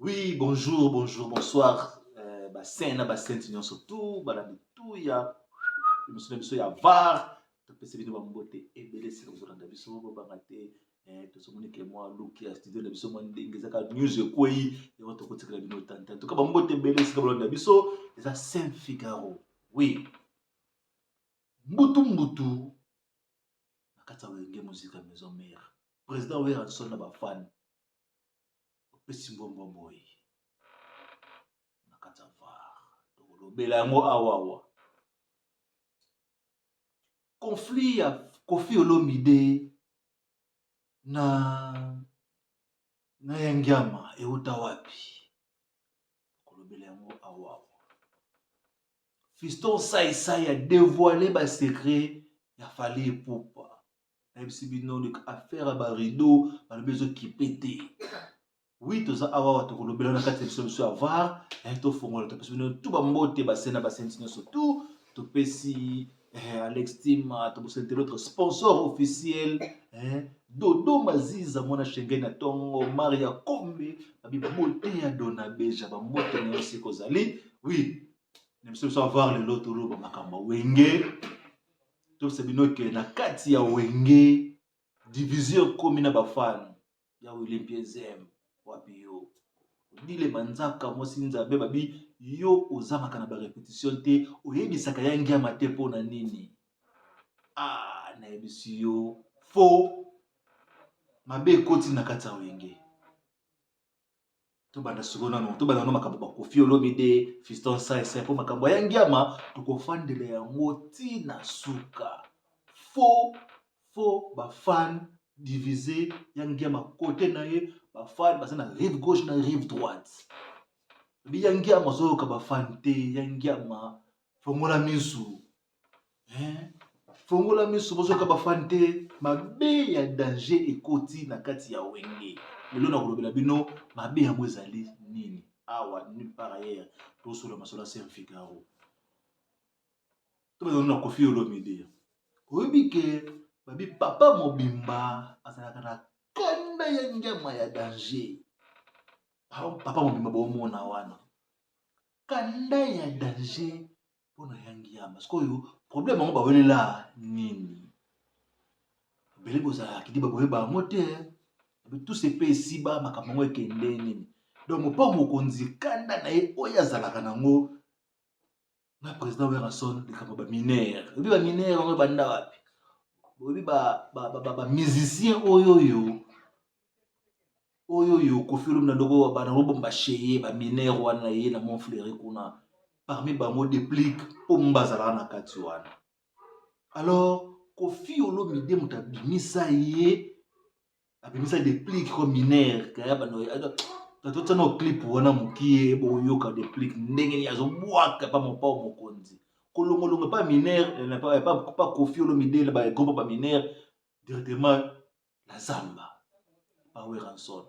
Oui, bonjour, bonjour, bonsoir. Bassin, bassin, surtout, balade tout, il y a var. Topese bino bambote ebele sika kozolanda biso bobanga te tozomoni ke mwa luki ya studio na biso mwa ndenge ezaka news ekwei yango tokotikala bino tanta toka bambote ebele sika bolanda biso eza Saint Figaro. Oui, mbutu na kati ya wenge muzika maison mère président Weranson na bafani opesi mbombo boye na kati ya var tokolobela yango awawa conflit ya Koffi Olomide na Yangiama euta wapi kolobela yango awawa. Fiston Saïsai a dévoilé ba secret ya Fally Ipupa na yebisi bino affaire ya barido balobi ezokipete. Oui, toza awawa tokolobela na kati ya biso ya var tofongola topesi bino tu bambote basena basenti nyonso tu topesi Alex Tima, c'est notre sponsor officiel. Dodo Maziza, mwana Schengen na tongo, Maria Kombe, babi bote ya Dona Beja, ba mote na yosi kozali. Oui, nous sommes savoir le loto lo makamba wenge. Tout c'est bino ke na kati ya wenge division komi na bafan ya Olympia Zem wapi yo. Dile banzaka mosi nzabe babi yo ozamaka na ba répétition te oyebisaka Yangiama te po na nini. Na yebisi yo faux mabe ekoti na kati ya wenge tobanda sikoyo no tobanda no makambo ba Koffi Olomide Fiston Saïsai po makambo ya Yangiama tokofandela yango tina suka. Faux ba fan divisé Yangiama côté na ye ba fan basa na rive gauche na rive droite. Bi Yangiama zoka ba fan te Yangiama fongola misu. Fongola misu bozoka ba fan te mabe ya danger ekoti na kati ya wenge. Lelo na kolobela bino mabe yango ezali nini awa nulle part ailleurs to sur la masola Saint Figaro. To ba na Koffi Olomide oyebi ke babi papa mobimba azalaka na kanda ya Yangiama ya danger. Papa mobimba bomona wana kanda ya danger pona Yangiama sikoyo problème yango bawelela nini bele bozala kidi baboyeba yango te tout se pe ici ba makambo yango ekende nini donc mopa mokonzi kanda na ye oyo azalaka nango na président Weranson likambo ba minere oyebi ba minere yango banda wapi oyebi ba musicien oyo Koffi Olomide ndoko banango bomba cheye ba minere wana ye na Montfleury kuna parmi bango déplique po mbazala na kati wana. Alors Koffi Olomide muta bimisa ye abimisa déplique ko minere kaya bano tato no clip wana mukie boyoka déplique ndenge yazo bwaka pa mopa mokonzi kolongolongo pa minere pas Koffi Olomide ba groupe ba minere directement la Zamba pa Weranson.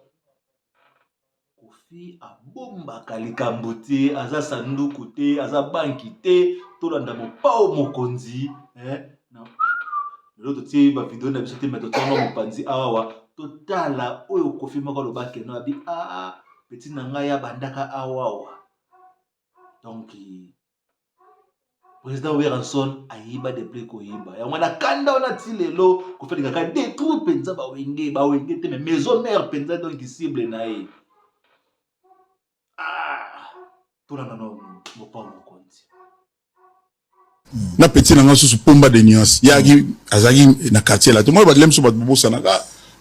Koffi abombaka likambo te aza sanduku te aza banki te tolanda mopao mokonzi na lelo totie ba video na biso te mais totonga mopanzi awawa totala oyo Koffi moko alobaki no abi petit na ngai abandaka awawa. Donc président Weranson ayiba depuis koyiba yango na kanda ona ti lelo Koffi alingaka détruire penza ba wenge te mais maison mère penza donc cible na ye. Tolanda no mopao mokonzi na petit na ngaso pomba de nuance yaki azaki na quartier là tout le monde ba lemso ba bobosa na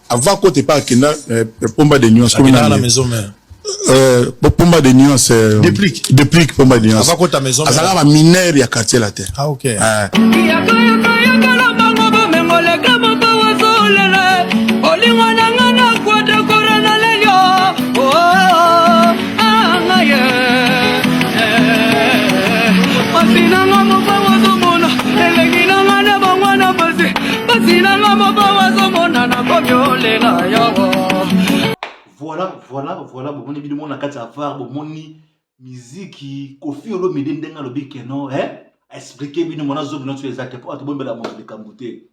avant côté pas kenda pomba de nuance comme dans la maison mère pomba de nuance déplique pomba de nuance avant côté ta maison azala ba mineur ya quartier là terre. OK Voilà, bomoni bino mona kati avar bomoni miziki Koffi Olomide ndenga lobike no expliquer bino mona zo bino tu exact pour atobombela mo likambo te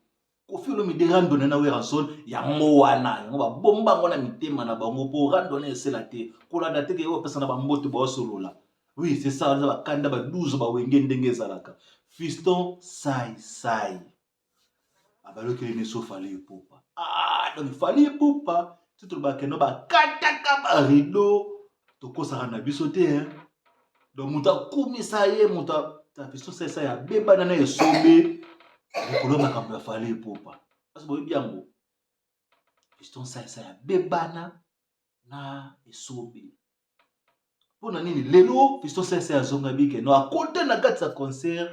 Kofi Olomide randonné na Weranson ya mowana yango ba bomba ngona mitema na bango po randonné esela te kolanda te ke yo pesa na ba mbote ba solola. Oui, c'est ça, ba kanda ba 12 ba wenge ndenge ezalaka. Fiston sai. Abaloki ne so fali epupa. Ah, donc fali epupa. Tout ba keno ba kataka ba rideau. Tokosaka na biso te hein. Donc muta kumisa ye muta ta Fiston sai ya beba na esobe. Ekolo makambo ya fali epupa. Parce que boyi biango. Fiston sai ya bebana na esobe. Pona nini lelo Fiston sai ya zonga bike no akonte na kati ya concert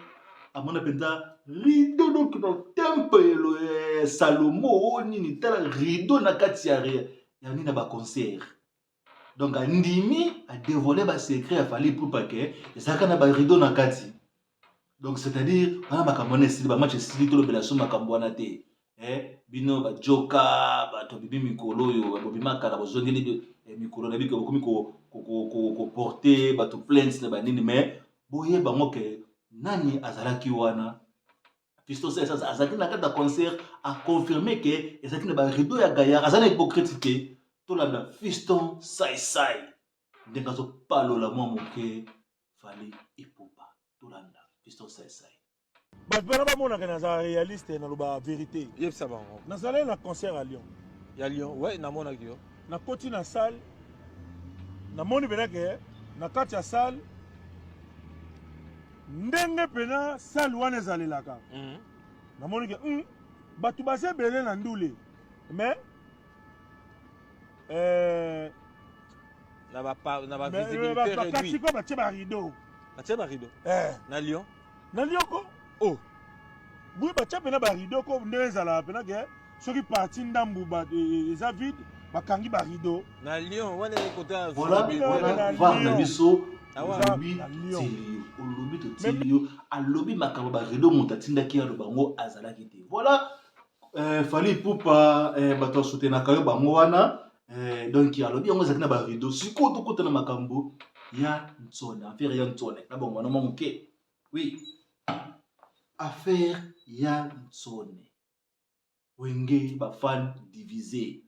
amona penza rideau donc na temple Salomo nini tala rideau na kati ya nini na ba concert. Donc andimi a dévoilé ba secret ya fali epupa ke ezaka na ba rideau na kati. Donc c'est-à-dire on a makambo na sili ba match sili to lobela so makambo na te. Bino ba joka ba to bibi mikolo yo ba bimaka na bozongeli mikolo na biko komi ko porter ba to plainte na ba nini mais boye bango ke nani azalaki wana Fiston sai azalaki na kata concert a confirmé que ezalaki na ba rideau ya gaillard azana hypocrite to la Fiston sai ndenga zo palola mwa moke fali epupa to landa Fiston sai bato mpena bamonaka naza réaliste na loba vérité yebisa bango nazalaki na concert à Lyon ya Lyon ouais namonaki yo nakoti na salle namoni penake na kati ya salle ndenge pena salle wana ezalelaka namoni ke bato baza ebele na ndule mais na ba visibilité réduit ko batie barideau batie barideau na Lyon ko oh boye batia pena barideau ko ndenge ezalaka pena ke soki parti ndambu eza vide bakangi barideau na Lyon wana côté voilà voir na biso alobi tilio olobi to tilio alobi makambo ba rideau moto atindaki ya lobango azalaki te voilà fali epupa bato soutenaka yo bango wana donc alobi yango ezalaki na ba rideau sikoyo tokota na makambo ya ntsone affaire ya ntsone na bongo wana moke oui affaire ya ntsone wenge ba fan divisé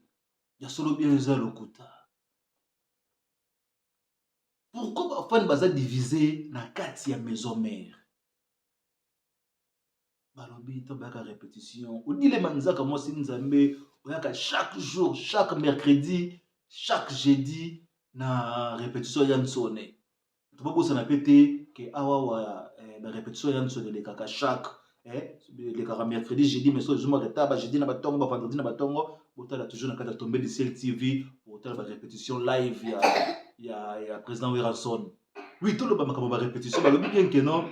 ya solo bien eza lokuta. Pourquoi ba fan baza divisé na kati ya maison mère? Balobi to baka répétition. Odile manzaka mwasi nzambe oyaka chaque jour, chaque mercredi, chaque jeudi na répétition ya ntsone. To bobosa na pété ke awa wa ba répétition ya ntsone le kaka chaque le kaka mercredi, jeudi mais so juma retaba jeudi na batongo ba vendredi na batongo botala toujours na kata tomber de Ciel TV botala ba répétition live ya président Weranson. Oui, tout le makambo ba répétition ba lobi bien que non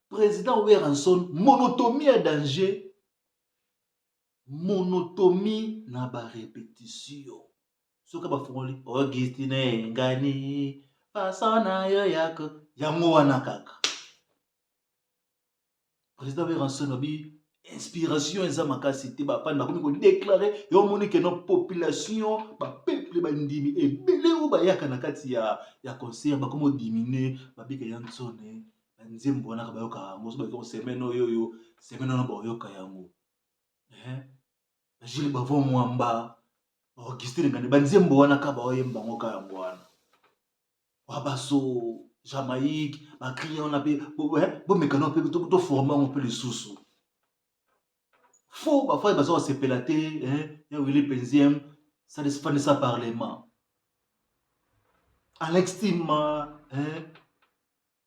président Weranson monotomie à danger, monotomie na ba répétition. Soka ba fongoli Augustine ngani pasana yo yako yango wana kaka. Président Weranson obi inspiration eza makasi te ba fan bakomi ko déclarer yo moni que nos population ba peuple ba ndimi ebele o ba yaka na kati ya concert ba komo diminuer ba bika ya ntsone ba nzembo wana ka ba yoka yango so ba ko semaine oyo semaine na ba yoka yango ba jili ba vo mwamba ba Augustine ngani ba nzembo wana ka ba oyemba ngo ka yango wana wa baso Jamaïque ba client na pe bo mekano pe to former un peu les sous. Faut parfois ils se pélater ya Willy Penziem ça ne se fait ça parlement Alex Tima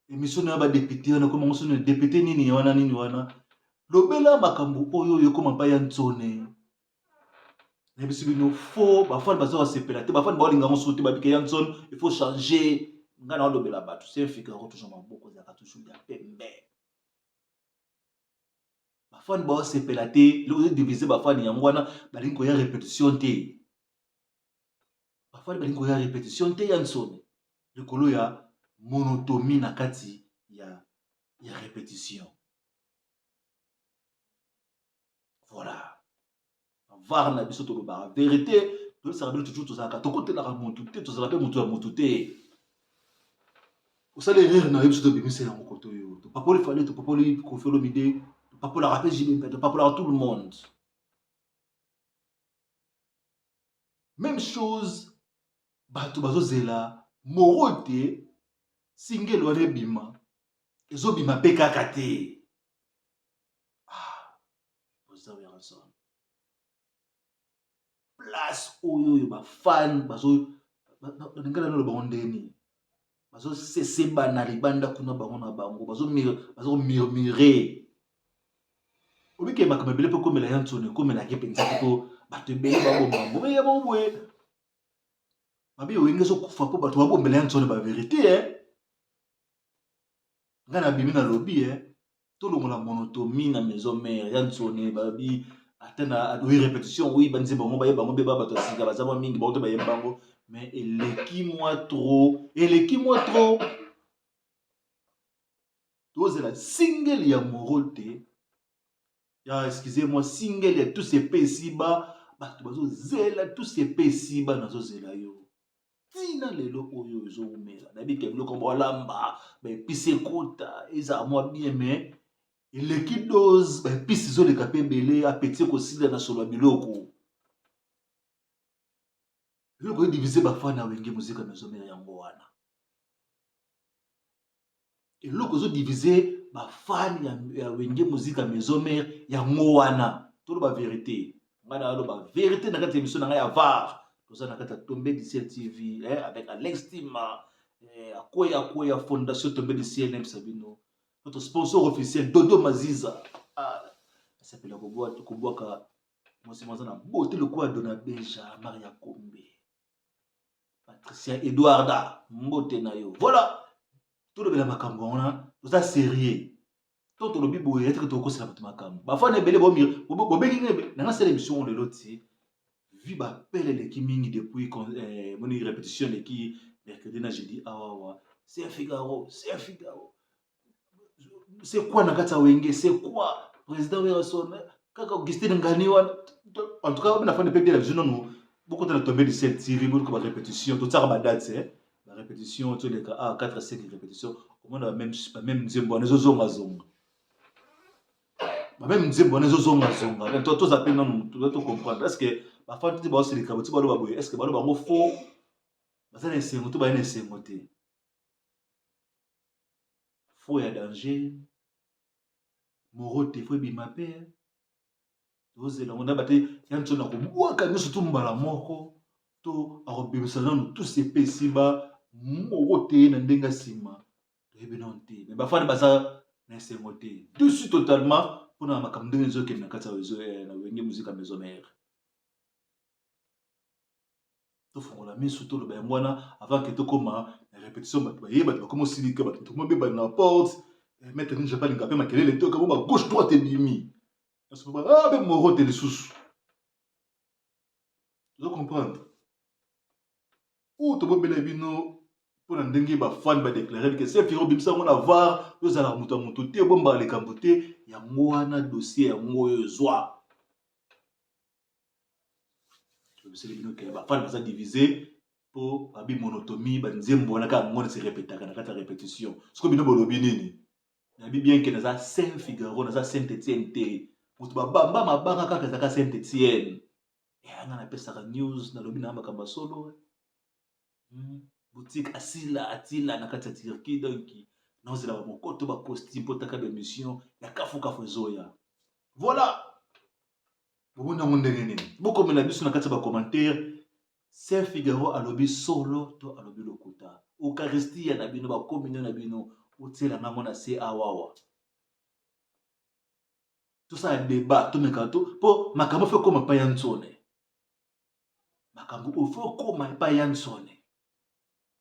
émission na ba député na comme on se député nini wana lobela makambo oyo yo comme ba ya ntsone na biso bino faut parfois ils se pélater parfois ba linga mosuti ba bika ya ntsone il faut changer ngana lobela batu c'est Figaro toujours maboko za toujours ya pembe. Bafan ba se pelaté le diviser bafan yango wana balingo ya répétition te. Bafan balingo ya répétition te ya nsone. Le kolo ya monotomie na kati ya répétition. Voilà. Voir na biso to ba vérité, to ça rabel toujours to ça ka to côté la montu te to ça rabel montu ya montu te. Vous savez rire na biso to bimise ya mokoto yo. To papoli fallait to papoli Kofi Olomide pas pour la rappeler JB, pas pour la tout le monde. Même chose, bato bazozela, morote, single wane bima, ezo bima pe kaka te. Ah, vous avez raison. Place oyo ba fan bazo ngala no ba ndeni. Bazo cesser bana libanda kuna bango na bango, bazo murmurer. Obi ke makamabele pe komela yantsone komela ke penza ko bato ebele babomba. Bobe ya bobwe. Babi wenge so kufa po bato babombela yantsone ba vérité ngana bimi na lobby tout le monde a monotomie na maison mère yantsone babi atena oui répétition oui banze bango ba bango be bato singa bazama mingi bato ba yembango mais eleki-moi trop c'est la single ya morote ya excusez-moi single ya tous ces pays ba bato bazo zela tous ces pays ba nazo zela yo tina lelo oyo ezo umela na bike biloko mbolamba ba epise kota eza moi bien mais eleki dose ba epise zo leka pe belé appétit ko sila na solo biloko biloko diviser ba fana wenge musique maison mère yango wana eloko zo diviser ba fan ya wenge musique maison mère yango wana tout ba vérité ngana lo ba vérité na kati émission na ya var. Nous avons tombé du ciel TV avec Alex Tima, Akoya Fondation tombé du ciel Sabino. Notre sponsor officiel Dodo Maziza. Ah, ça s'appelle Kobwaka. Moi c'est Mazana. Beauté le quoi Dona Beja, Maria Kombe, Patricia Eduarda, Mbote Nayo. Voilà. Tout le monde a makambo nous a sérieux. Tout le monde a été que c'est la makambo. Parfois ne belé bomir. Bobé n'a pas émission le loti. Vu ba pele le ki mingi depuis mon répétition le ki mercredi na jeudi awawa c'est Figaro c'est quoi na kata wenge c'est quoi président Wilson kaka Augustin Ngani wana en tout cas on a fait des la vision non beaucoup de tomber de cette TV beaucoup de répétition tout ça ba date la répétition tous les cas 4 à 5 répétitions au moins même nzembo na zonga même nzembo na zonga toi tous appels non tu dois comprendre parce que parfois tu dis bah c'est les cabotis bah le est-ce que bah le bango faux bah ça n'est c'est moto bah n'est c'est moté faux ya danger morote faux bimapé vous là on a battu yanto na ko bwaka nyuso tu mbala moko to arobimisa nanu tous ces pays ba morote na ndenga sima ebinonte mais bah fa ba ça n'est c'est moté dessus totalement pour na makamdo nzo ke na kata wezo na wenge musique à maison mère. Tout la mise surtout le bain avant que tu commences la répétition comme aussi que tout le monde est dans la porte maintenant je pas l'ingapé ma quelle est comme gauche droite et bimi ah ben moro les sous tu dois comprendre ou tu peux bien bino pour n'endengue ba fan ba déclarer que c'est firo bimsa on avoir nous allons muto te bomba les camboté ya ngwana dossier ya ngoyo zwa. C'est les bino que ba fan va diviser pour abi monotomie ba nzembo na ka ngone se répéter na kata répétition ce que bino bolobi nini na bi bien que na za Saint Figaro na za Saint Etienne te mutu ba bamba mabanga kaka za Saint Etienne et ana na pesa ka news na lobi na makamba solo boutique atila na kata Turquie donc non c'est la mokoto ba costume pour ta ka émission ya kafuka fozoya voilà. Vous n'avez beaucoup de gens qui ont commentaire. Saint Figaro a lobby solo, to a lobby lokuta. Eucharistie na bino ba communion na bino, utela namo na se awawa. Tout ça est débat, tout mekato. Po makambo fait comme pa yansone. Makambo faut comme pa yansone.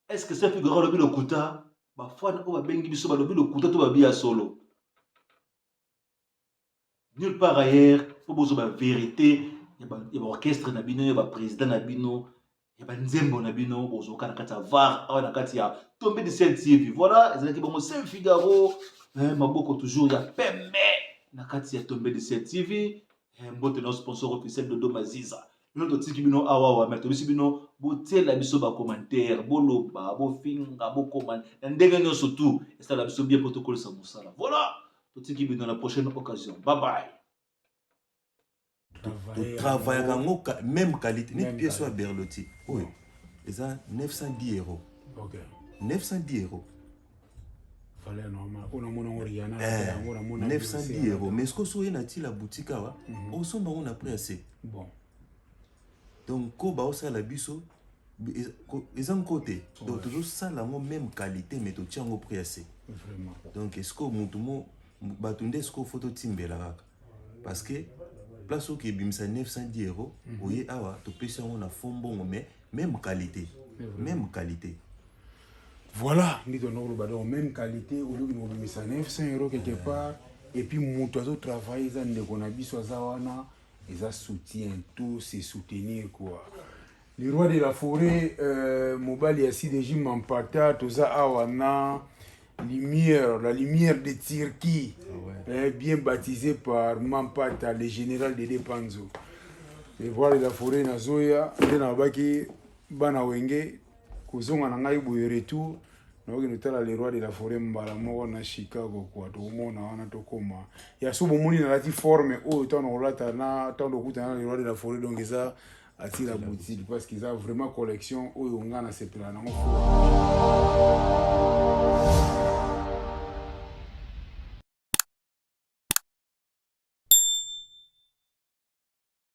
Est-ce que Saint Figaro a lobby lokuta? Ba fana o ba bengi biso ba lobby lokuta to ba bia solo. Nulle part ailleurs, pour vous la vérité, il y a un orchestre nabino, il y a un président nabino, il y a un nzembo nabino, pour vous faire un var, on a un tombé de cette TV. Voilà, ils ont dit bon, Saint Figaro, ma beaucoup toujours il y a pembe, na kati ya tombé de cette TV, mbote notre sponsor officiel Dodo Maziza. Nous autres qui bino awa mais to bino botel la biso ba commentaire, bolo ba bo finga bo comment, ndenge nyo surtout, et ça la biso bien protocole sa musala. Voilà. totiki bino na prochaine occasion. Bye bye. Travailler en même qualité. Une pièce soit Berlotti. Oui. Et ça, 910 €. Ok. 910 €. Fallait normal. On a mon Oriana. 910 €. Mais est-ce que vous avez la boutique là? On s'en va, on a pris assez. Bon. Donc, quand on a la biso, ils ont côté. Donc, toujours ça, la même qualité, mais tu tiens au prix assez. Vraiment. Donc, est-ce que vous avez une photo timbela? Parce que place où il y a 910 €, oui, tu peux faire un fond bon, mais même qualité. Même qualité. Voilà, nous avons même qualité, au lieu de nous mettre 900 € quelque part, et puis nous avons travaillé, ils ont soutien, tout c'est soutenir quoi. Le roi de la forêt, Mobali Assi de Jim Mampata, Toza Awana, lumière, la lumière de Turquie, bien baptisé par Mampata, le général de Depanzo. Le roi de la forêt, Nazoya, Renabaki, Banawenge, Kozonga Nangai Boyeretu, Noginutala, le roi de la forêt, Mbalamo, na Chicago, quoi, tout le monde a Tokoma. Il y a souvent moni dans la forme, oh, tant on l'a, tant de coûts, le roi de la forêt, donc ça attire la boutique, parce qu'ils ont vraiment collection, oh, on a cette là.